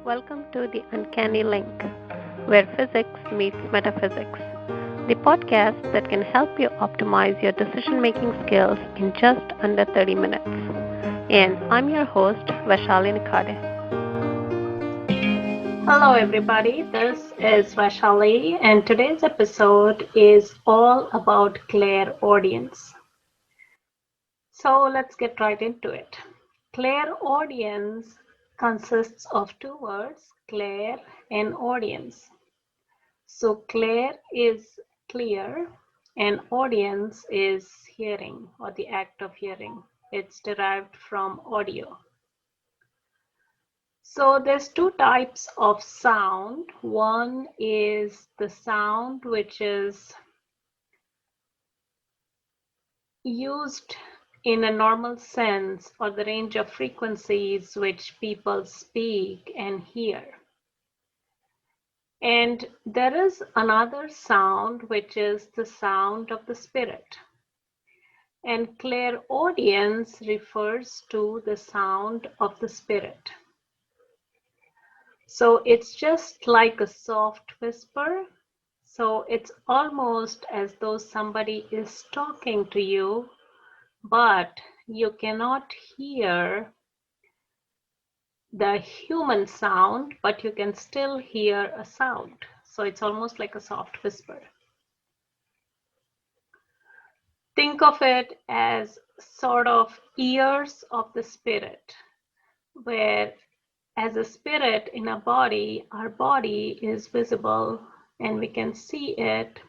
Welcome to the Uncanny Link, where physics meets metaphysics, the podcast that can help you optimize your decision making skills in just under 30 minutes. And I'm your host, Vaishali Nikade. Hello, everybody. This is Vaishali, and today's episode is all about clairaudience. So let's get right into it. Clairaudience consists of two words, clair and audience. So clair is clear, and audience is hearing or the act of hearing. It's derived from audio. So there's two types of sound. One is the sound which is used in a normal sense, or the range of frequencies which people speak and hear. And there is another sound which is the sound of the spirit. And clairaudience refers to the sound of the spirit. So it's just like a soft whisper. So it's almost as though somebody is talking to you, but you cannot hear the human sound, but you can still hear a sound. So it's almost like a soft whisper. Think of it as sort of ears of the spirit, where as a spirit in a body, our body is visible and we can see it,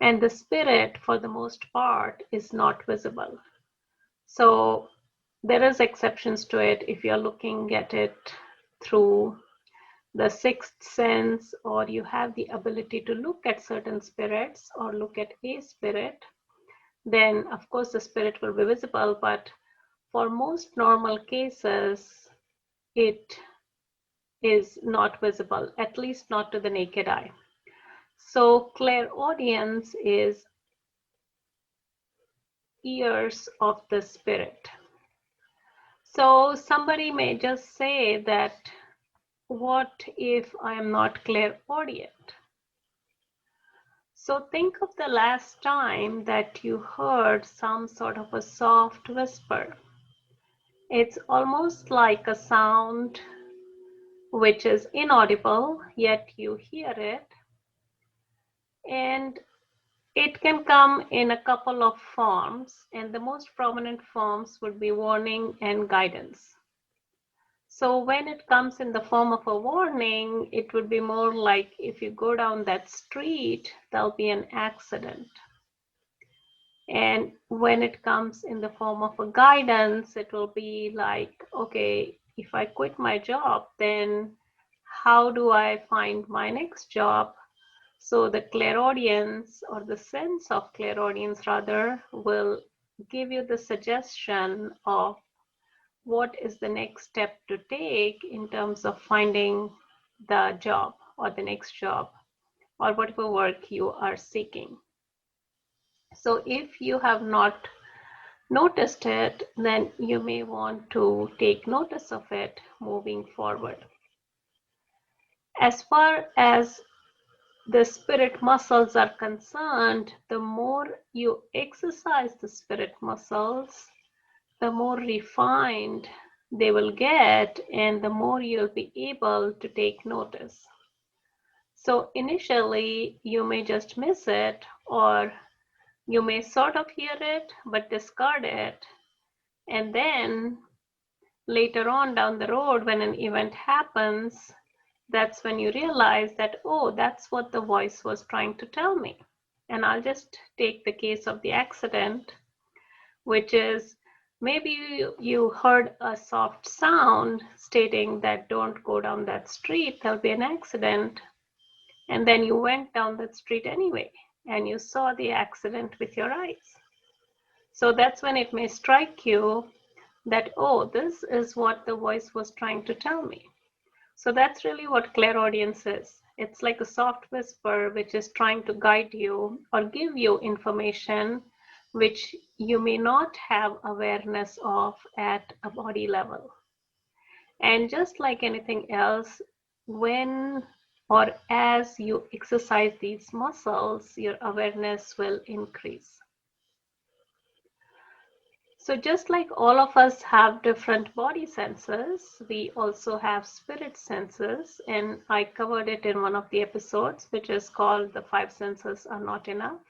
and the spirit for the most part is not visible. So there is exceptions to it if you're looking at it through the sixth sense, or you have the ability to look at certain spirits or look at a spirit, then of course the spirit will be visible, but for most normal cases it is not visible, at least not to the naked eye. So clairaudience is ears of the spirit. So somebody may just say that, what if I am not clairaudient? So think of the last time that you heard some sort of a soft whisper. It's almost like a sound which is inaudible, yet you hear it. And it can come in a couple of forms, and the most prominent forms would be warning and guidance. So when it comes in the form of a warning, it would be more like if you go down that street, there'll be an accident. And when it comes in the form of a guidance, it will be like, okay, if I quit my job, then how do I find my next job? So the clairaudience, or the sense of clairaudience rather, will give you the suggestion of what is the next step to take in terms of finding the job or the next job or whatever work you are seeking. So if you have not noticed it, then you may want to take notice of it moving forward. As far as the spirit muscles are concerned, the more you exercise the spirit muscles, the more refined they will get, and the more you'll be able to take notice. So initially, you may just miss it, or you may sort of hear it but discard it. And then later on down the road, when an event happens, that's when you realize that, oh, that's what the voice was trying to tell me. And I'll just take the case of the accident, which is maybe you heard a soft sound stating that don't go down that street, there'll be an accident. And then you went down that street anyway, and you saw the accident with your eyes. So that's when it may strike you that, oh, this is what the voice was trying to tell me. So that's really what clairaudience is. It's like a soft whisper which is trying to guide you or give you information which you may not have awareness of at a body level. And just like anything else, when or as you exercise these muscles, your awareness will increase. So just like all of us have different body senses, we also have spirit senses, and I covered it in one of the episodes, which is called The Five Senses Are Not Enough.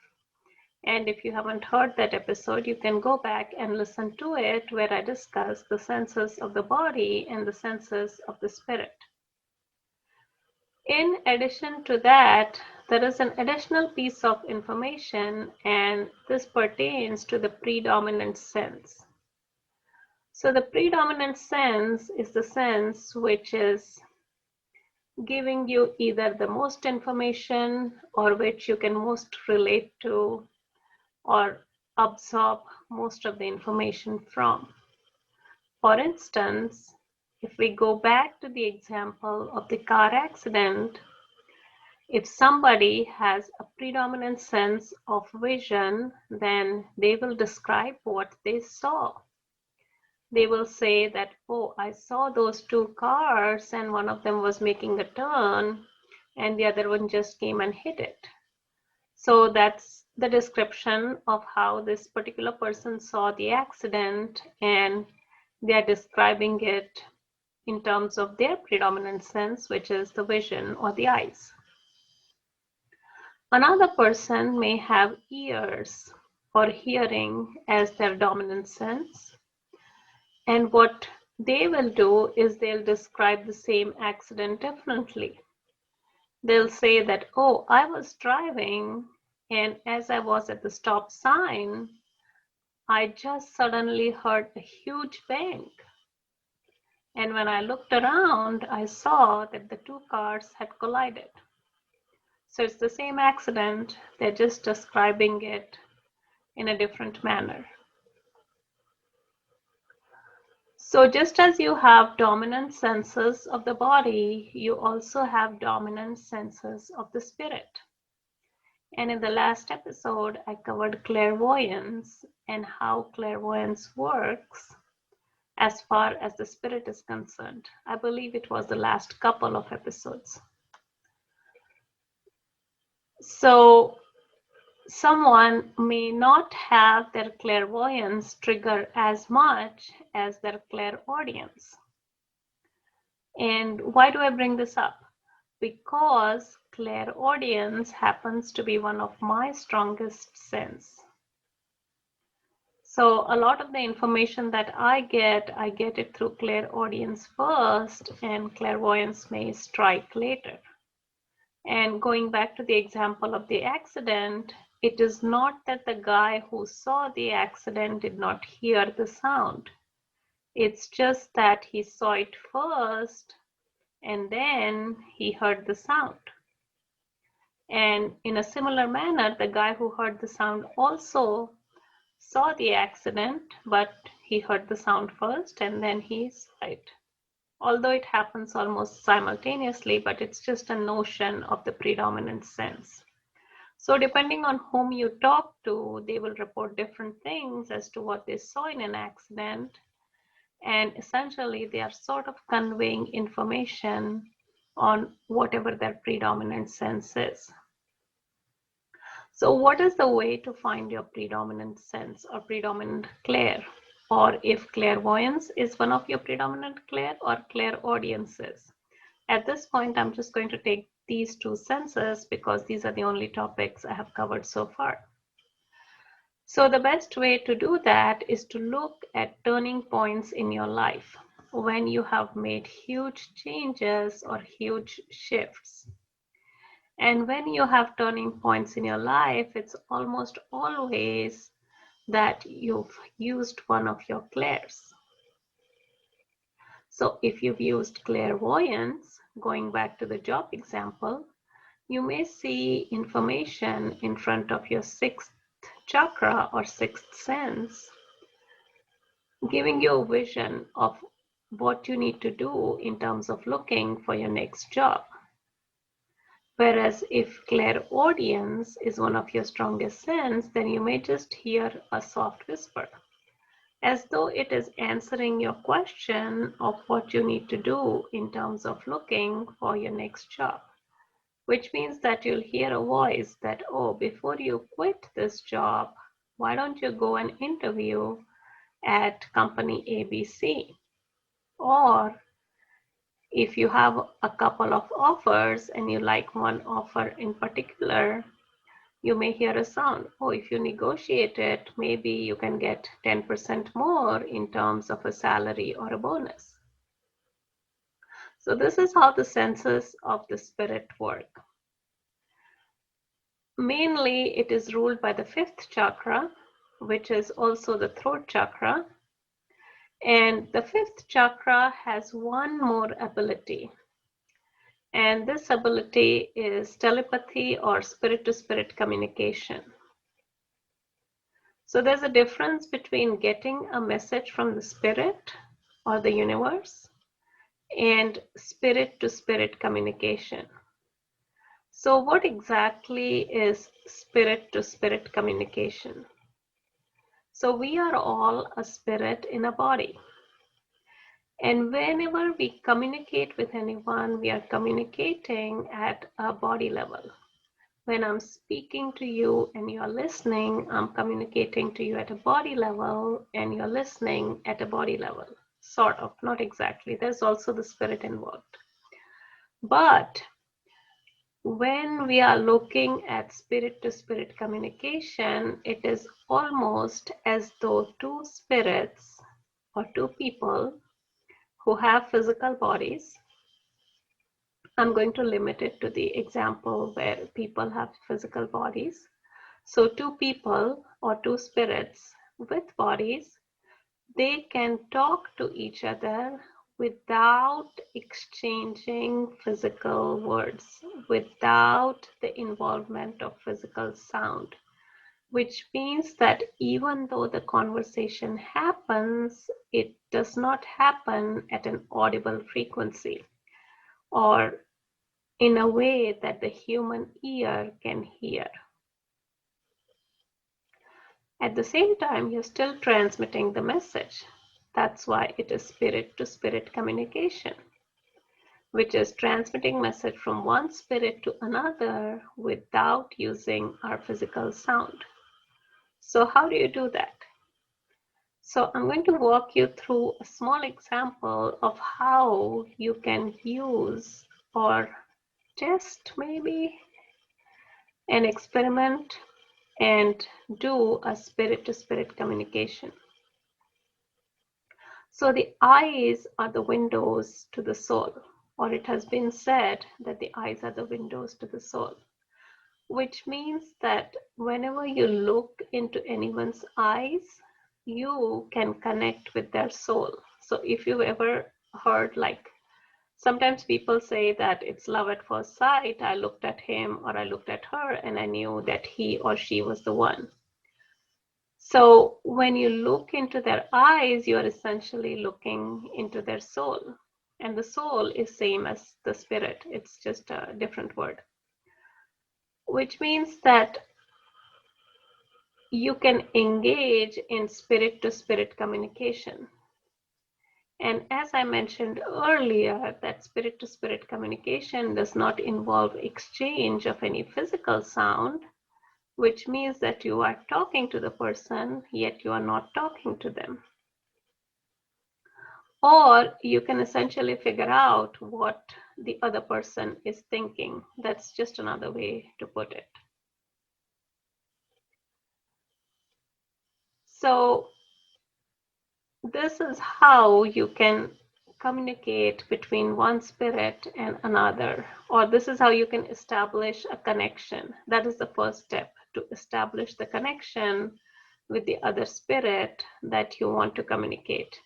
And if you haven't heard that episode, you can go back and listen to it, where I discuss the senses of the body and the senses of the spirit. In addition to that, there is an additional piece of information, and this pertains to the predominant sense. So the predominant sense is the sense which is giving you either the most information or which you can most relate to or absorb most of the information from. For instance, if we go back to the example of the car accident, if somebody has a predominant sense of vision, then they will describe what they saw. They will say that, oh, I saw those two cars and one of them was making a turn and the other one just came and hit it. So that's the description of how this particular person saw the accident, and they are describing it in terms of their predominant sense, which is the vision or the eyes. Another person may have ears or hearing as their dominant sense, and what they will do is they'll describe the same accident differently. They'll say that, oh, I was driving, and as I was at the stop sign, I just suddenly heard a huge bang. And when I looked around, I saw that the two cars had collided. So it's the same accident, they're just describing it in a different manner. So just as you have dominant senses of the body, you also have dominant senses of the spirit. And in the last episode, I covered clairvoyance and how clairvoyance works as far as the spirit is concerned. I believe it was the last couple of episodes. So someone may not have their clairvoyance trigger as much as their clairaudience. And why do I bring this up? Because clairaudience happens to be one of my strongest sense. So a lot of the information that I get it through clairaudience first, and clairvoyance may strike later. And going back to the example of the accident, it is not that the guy who saw the accident did not hear the sound. It's just that he saw it first and then he heard the sound. And in a similar manner, the guy who heard the sound also saw the accident, but he heard the sound first and then he saw it. Although it happens almost simultaneously, but it's just a notion of the predominant sense. So depending on whom you talk to, they will report different things as to what they saw in an accident. And essentially, they are sort of conveying information on whatever their predominant sense is. So what is the way to find your predominant sense or predominant clair? Or if clairvoyance is one of your predominant clair or clairaudience is. At this point, I'm just going to take these two senses because these are the only topics I have covered so far. So the best way to do that is to look at turning points in your life when you have made huge changes or huge shifts. And when you have turning points in your life, it's almost always that you've used one of your clairs. So if you've used clairvoyance, going back to the job example, you may see information in front of your sixth chakra or sixth sense, giving you a vision of what you need to do in terms of looking for your next job. Whereas if clairaudience is one of your strongest sense, then you may just hear a soft whisper. as though it is answering your question of what you need to do in terms of looking for your next job, which means that you'll hear a voice that, oh, before you quit this job, why don't you go and interview at company ABC? Or if you have a couple of offers and you like one offer in particular, you may hear a sound. Oh, if you negotiate it, maybe you can get 10% more in terms of a salary or a bonus. So this is how the senses of the spirit work. Mainly, it is ruled by the fifth chakra, which is also the throat chakra. And the fifth chakra has one more ability. And this ability is telepathy or spirit-to-spirit communication. So there's a difference between getting a message from the spirit or the universe and spirit-to-spirit communication. So what exactly is spirit-to-spirit communication? So we are all a spirit in a body. And whenever we communicate with anyone, we are communicating at a body level. When I'm speaking to you and you're listening, I'm communicating to you at a body level and you're listening at a body level. Sort of, not exactly. There's also the spirit involved. But when we are looking at spirit-to-spirit communication, it is almost as though two spirits or two people who have physical bodies. I'm going to limit it to the example where people have physical bodies. So two people or two spirits with bodies, they can talk to each other without exchanging physical words, without the involvement of physical sound, which means that even though the conversation happens, it does not happen at an audible frequency or in a way that the human ear can hear. At the same time, you're still transmitting the message. That's why it is spirit-to-spirit communication, which is transmitting message from one spirit to another without using our physical sound. So how do you do that? So I'm going to walk you through a small example of how you can use or test maybe an experiment and do a spirit-to-spirit communication. So the eyes are the windows to the soul, or it has been said that the eyes are the windows to the soul, which means that whenever you look into anyone's eyes, you can connect with their soul. So if you've ever heard, like, sometimes people say that it's love at first sight. I looked at him or I looked at her and I knew that he or she was the one. So when you look into their eyes, you are essentially looking into their soul. And the soul is same as the spirit. It's just a different word, which means that you can engage in spirit-to-spirit communication. And as I mentioned earlier, that spirit-to-spirit communication does not involve exchange of any physical sound, which means that you are talking to the person, yet you are not talking to them. Or you can essentially figure out what the other person is thinking. That's just another way to put it. So this is how you can communicate between one spirit and another, or this is how you can establish a connection. That is the first step, to establish the connection with the other spirit that you want to communicate,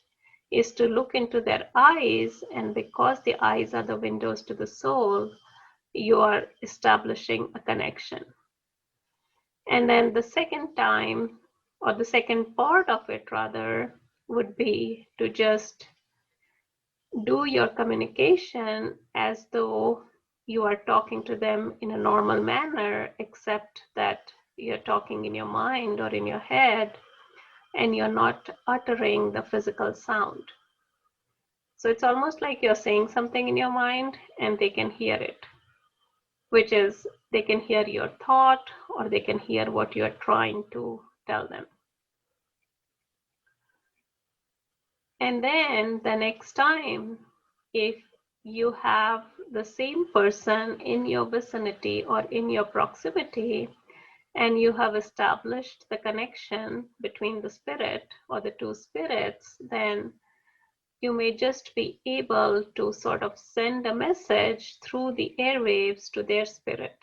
is to look into their eyes, and because the eyes are the windows to the soul, you are establishing a connection. And then the second time, or the second part of it rather, would be to just do your communication as though you are talking to them in a normal manner, except that you're talking in your mind or in your head, and you're not uttering the physical sound. So it's almost like you're saying something in your mind and they can hear it, which is they can hear your thought or they can hear what you're trying to tell them. And then the next time, if you have the same person in your vicinity or in your proximity, and you have established the connection between the spirit or the two spirits, then you may just be able to sort of send a message through the airwaves to their spirit.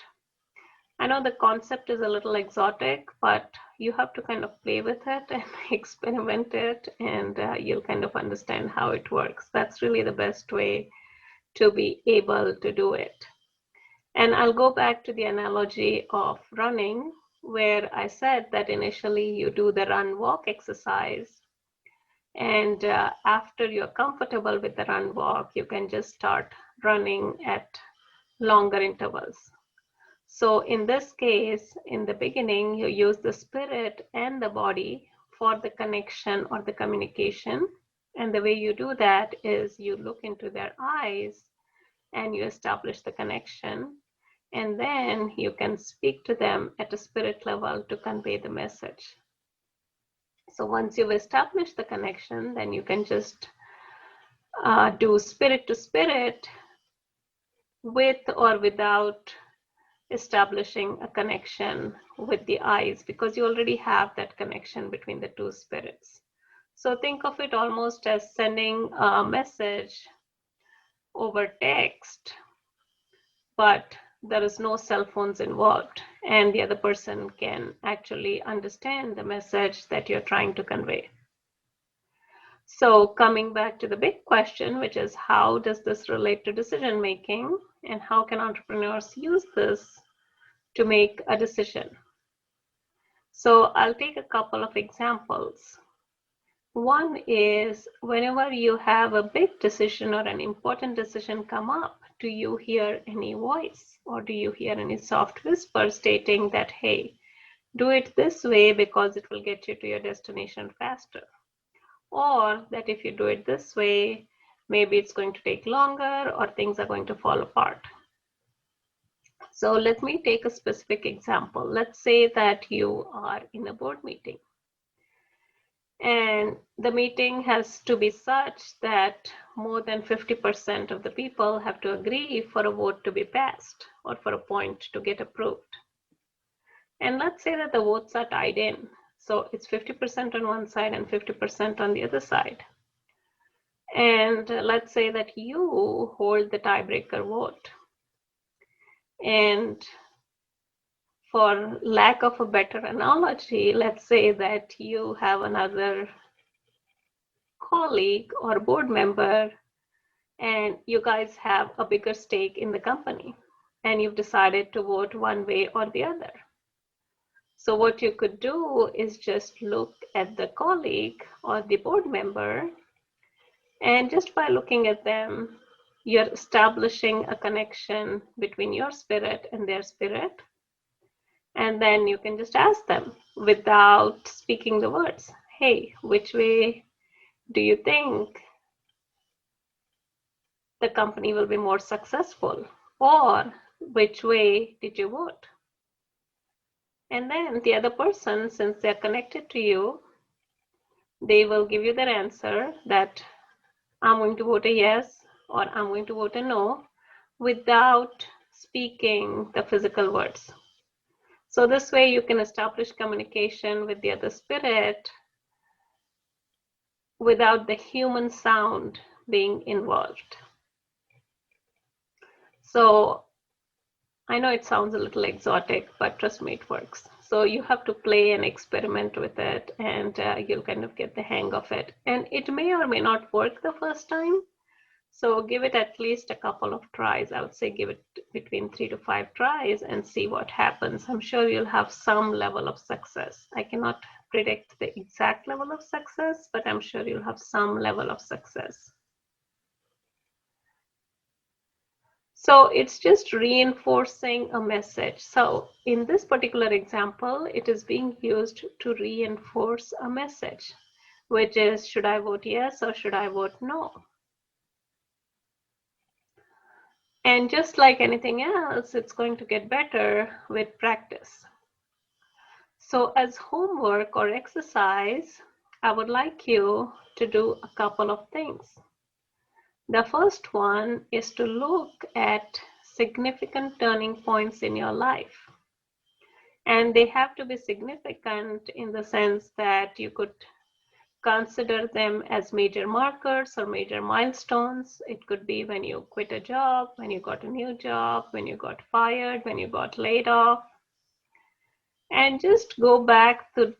I know the concept is a little exotic, but you have to kind of play with it and experiment it, and you'll kind of understand how it works. That's really the best way to be able to do it. And I'll go back to the analogy of running, where I said that initially you do the run walk exercise. And after you're comfortable with the run walk, you can just start running at longer intervals. So in this case, in the beginning, you use the spirit and the body for the connection or the communication. And the way you do that is you look into their eyes and you establish the connection. And then you can speak to them at a spirit level to convey the message. So once you've established the connection, then you can just do spirit to spirit with or without establishing a connection with the eyes, because you already have that connection between the two spirits. So think of it almost as sending a message over text, but there is no cell phones involved, and the other person can actually understand the message that you're trying to convey. So coming back to the big question, which is how does this relate to decision making, and how can entrepreneurs use this to make a decision? So I'll take a couple of examples. One is whenever you have a big decision or an important decision come up, do you hear any voice or do you hear any soft whisper stating that, hey, do it this way because it will get you to your destination faster? Or that if you do it this way, maybe it's going to take longer or things are going to fall apart. So let me take a specific example. Let's say that you are in a board meeting, and the meeting has to be such that more than 50% of the people have to agree for a vote to be passed or for a point to get approved. And let's say that the votes are tied in. So it's 50% on one side and 50% on the other side. And let's say that you hold the tiebreaker vote. And for lack of a better analogy, let's say that you have another colleague or board member and you guys have a bigger stake in the company and you've decided to vote one way or the other. So what you could do is just look at the colleague or the board member, and just by looking at them, you're establishing a connection between your spirit and their spirit. And then you can just ask them without speaking the words, hey, which way do you think the company will be more successful? Or which way did you vote? And then the other person, since they're connected to you, they will give you their answer that I'm going to vote a yes or I'm going to vote a no without speaking the physical words. So this way you can establish communication with the other spirit without the human sound being involved. So I know it sounds a little exotic, but trust me, it works. So you have to play and experiment with it, and you'll kind of get the hang of it. And it may or may not work the first time. So give it at least a couple of tries. I would say give it between 3 to 5 tries and see what happens. I'm sure you'll have some level of success. I cannot predict the exact level of success, but I'm sure you'll have some level of success. So it's just reinforcing a message. So in this particular example, it is being used to reinforce a message, which is, should I vote yes or should I vote no? And just like anything else, it's going to get better with practice. So as homework or exercise, I would like you to do a couple of things. The first one is to look at significant turning points in your life. And they have to be significant in the sense that you could consider them as major markers or major milestones. It could be when you quit a job, when you got a new job, when you got fired, when you got laid off. And just go back to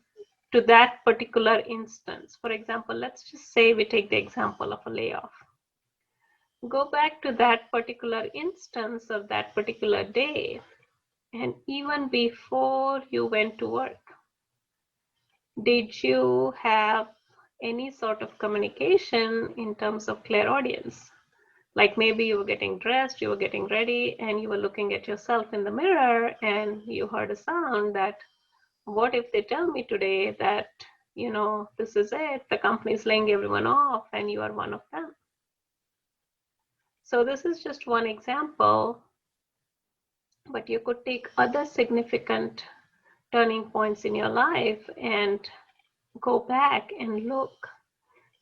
that particular instance. For example, let's just say we take the example of a layoff. Go back to that particular instance of that particular day, and even before you went to work, did you have any sort of communication in terms of clairaudience? Like maybe you were getting dressed, you were getting ready, and you were looking at yourself in the mirror and you heard a sound that, what if they tell me today that, this is it, the company is laying everyone off and you are one of them? So this is just one example, but you could take other significant turning points in your life and go back and look.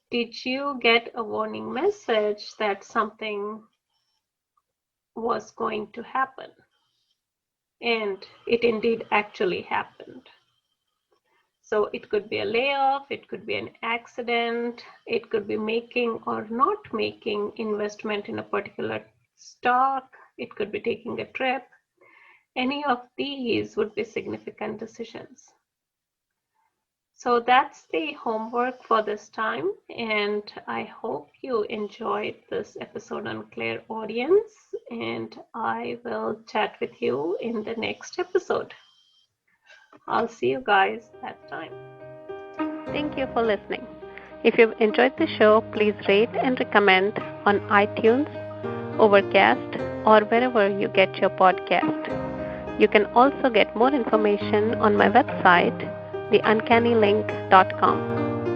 Did you get a warning message that something was going to happen? And it indeed actually happened. So it could be a layoff, it could be an accident, it could be making or not making investment in a particular stock, it could be taking a trip. Any of these would be significant decisions. So that's the homework for this time, and I hope you enjoyed this episode on Clairaudience, and I will chat with you in the next episode. I'll see you guys that time. Thank you for listening. If you've enjoyed the show, please rate and recommend on iTunes, Overcast, or wherever you get your podcast. You can also get more information on my website, theuncannylink.com.